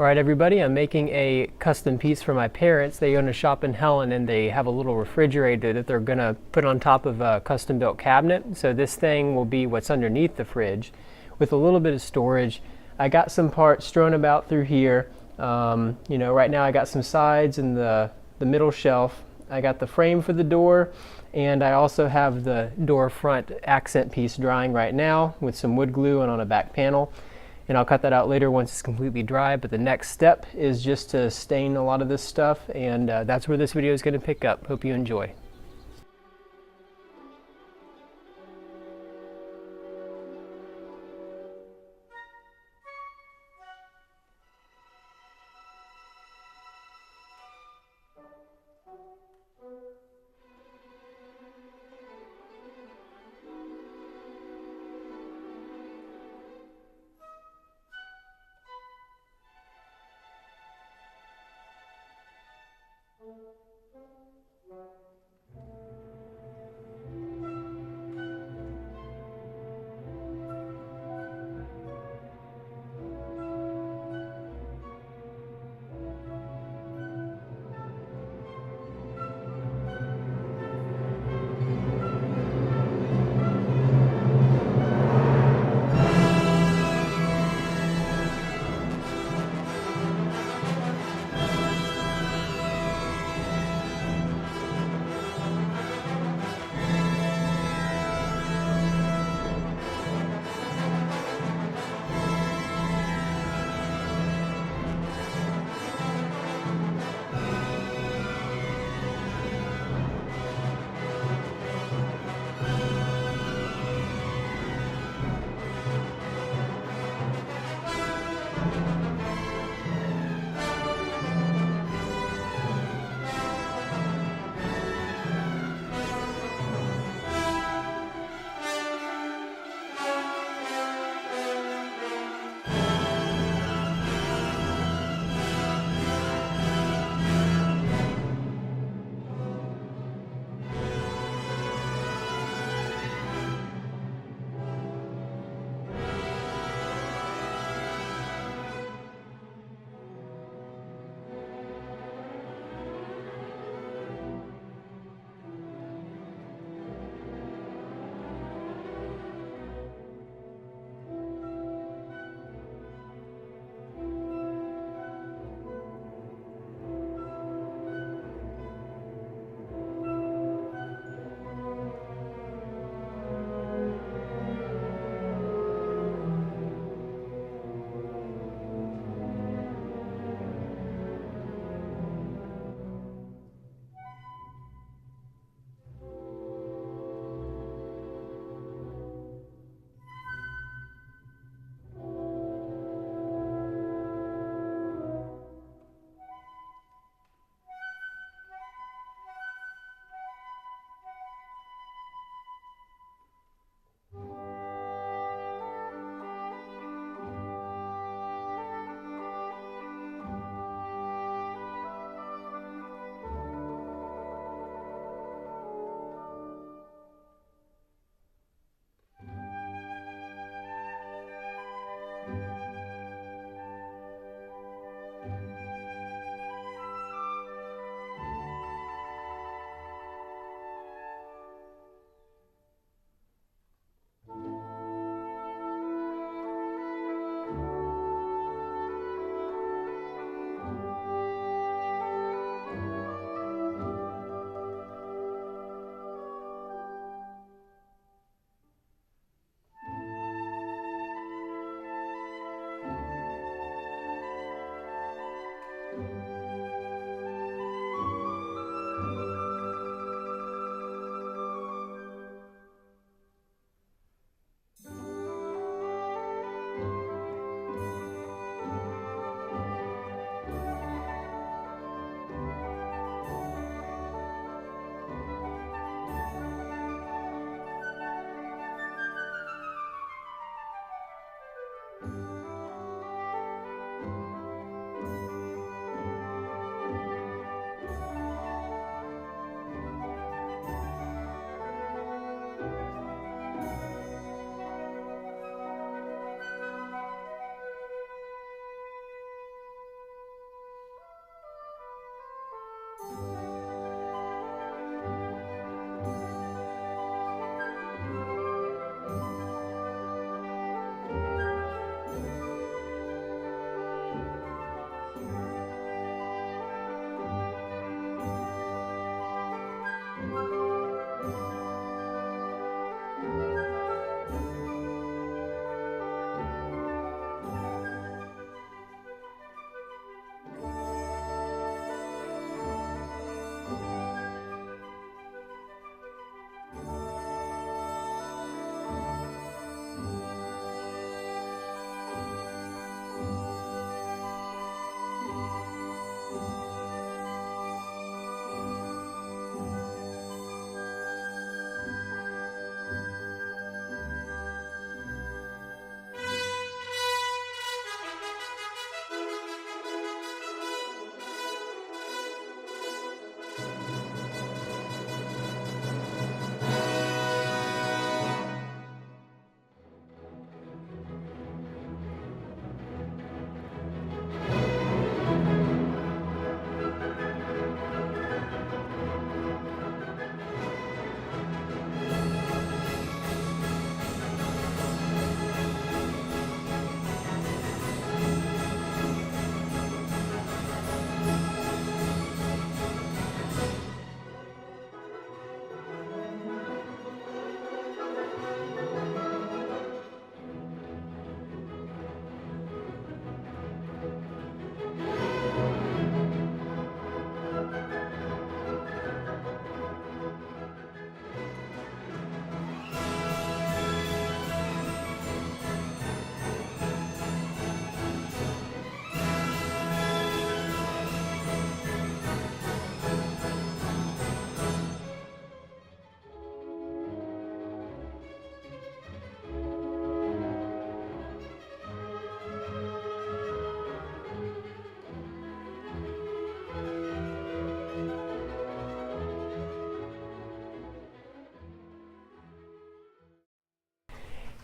Alright everybody, I'm making a custom piece for my parents. They own a shop in Helen and they have a little refrigerator that they're going to put on top of a custom built cabinet. So this thing will be what's underneath the fridge with a little bit of storage. I got some parts strewn about through here. Right now I got some sides and the middle shelf. I got the frame for the door, and I also have the door front accent piece drying right now with some wood glue and on a back panel. And I'll cut that out later once it's completely dry, but the next step is just to stain a lot of this stuff, and that's where this video is going to pick up. Hope you enjoy.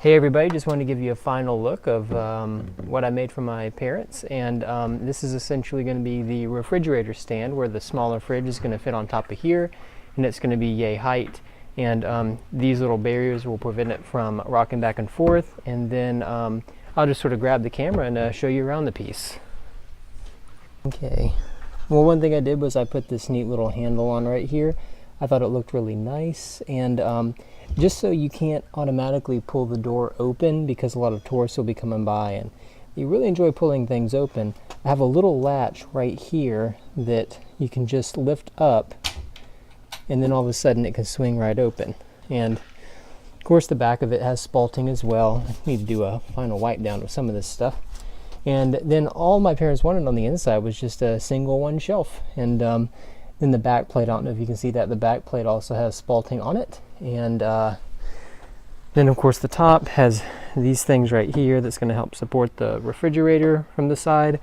Hey everybody, just wanted to give you a final look of what I made for my parents, and this is essentially going to be the refrigerator stand where the smaller fridge is going to fit on top of here, and it's going to be yay height, and these little barriers will prevent it from rocking back and forth, and then I'll just sort of grab the camera and show you around the piece. Okay, well, one thing I did was I put this neat little handle on right here. I thought it looked really nice, and just so you can't automatically pull the door open because a lot of tourists will be coming by and you really enjoy pulling things open, I have a little latch right here that you can just lift up and then all of a sudden it can swing right open. And of course the back of it has spalting as well. I need to do a final wipe down of some of this stuff. And then all my parents wanted on the inside was just a single one shelf. And then the back plate, I don't know if you can see that, the back plate also has spalting on it. And then of course the top has these things right here that's going to help support the refrigerator from the side.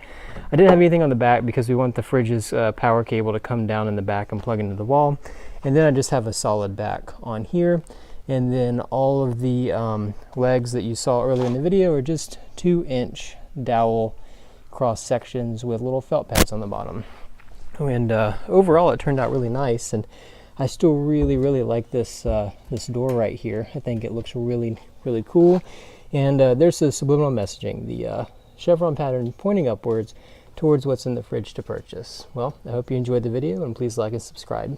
I didn't have anything on the back because we want the fridge's power cable to come down in the back and plug into the wall. And then I just have a solid back on here. And then all of the legs that you saw earlier in the video are just 2-inch dowel cross sections with little felt pads on the bottom. And overall it turned out really nice, and I still really like this this door right here. I think it looks really cool, and there's the subliminal messaging, the chevron pattern pointing upwards towards what's in the fridge to purchase. Well, I hope you enjoyed the video, and please like and subscribe.